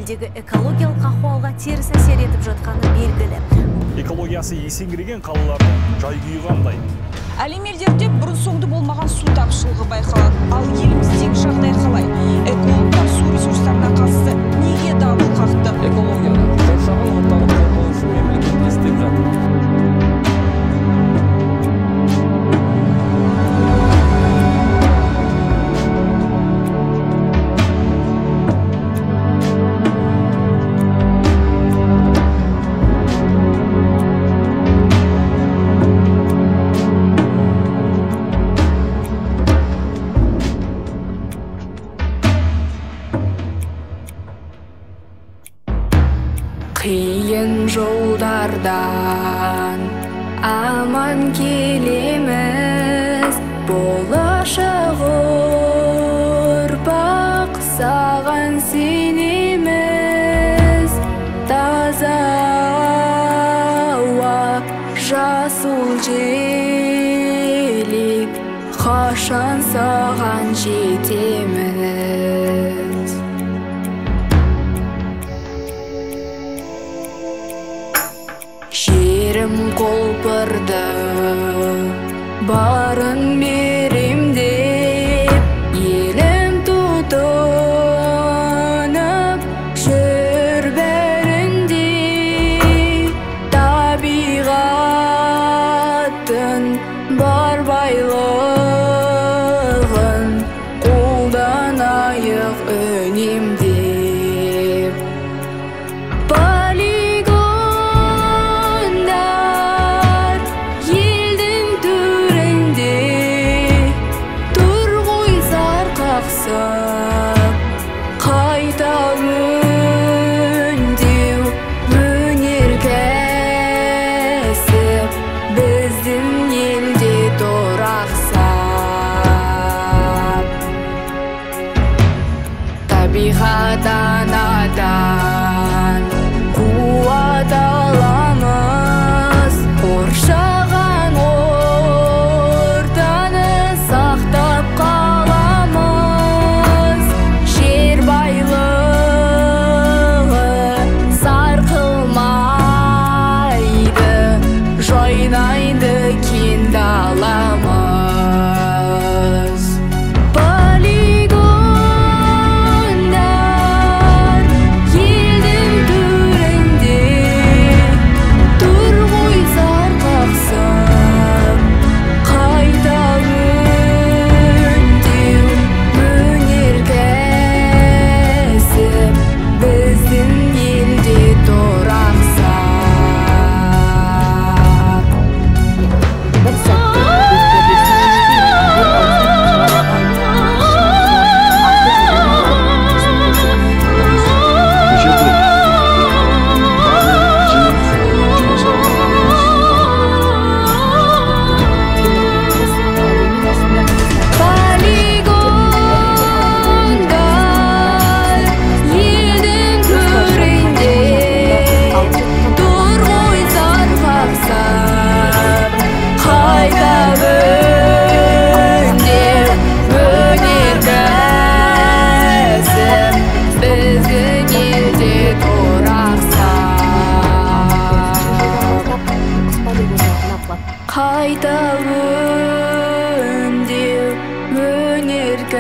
елдегі экологиялық ахуалға теріс әсер етіп жатқаны белгілі. Экологиясы есеңгіреген қалалардың жай-күйі қандай? Әлем елдерінде бұрын-соңды болмаған су тапшылығы байқалады. Ал еліміздегі жағдай қалай? Экологтар су ресурстарына қатысты неге дабыл қақты? Экологияны қоршаған ортаны қорғау үшін мемлекет не істеп жатыр? Қиын жолдардан аман келеміз, болашақ ұрпақ саған сенеміз. Таза ауа, жасыл желек, қашан саған жетеміз. Жерім қолпырды, барын берем деп, елім тұтынып жүр бәрінде. Табиғаттың бар байлығын қолданайық үнемдеп. Қайта өңдеу өнеркәсіп біздің елде тұрақсап. Табиғат анадан қуат аламыз, қоршаған ортаны сақтап қаламыз. Жер байлығы сарқылмайды, жайнайды кең даламыз. Полигондар елдің төрінде тұр ғой зар қақсап. Қайта өңдеу өнеркәсіп біздің елде тұрақсап. Бір сәтте қайта өңдеу өнеркәсіп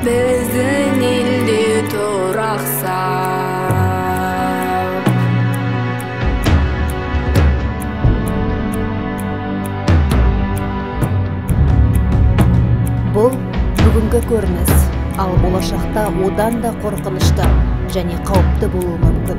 біздің елде тұрақсап. Бұл бүгінгі көрініс, ал болашақта одан да қорқынышты және қауіпті болуы мүмкін.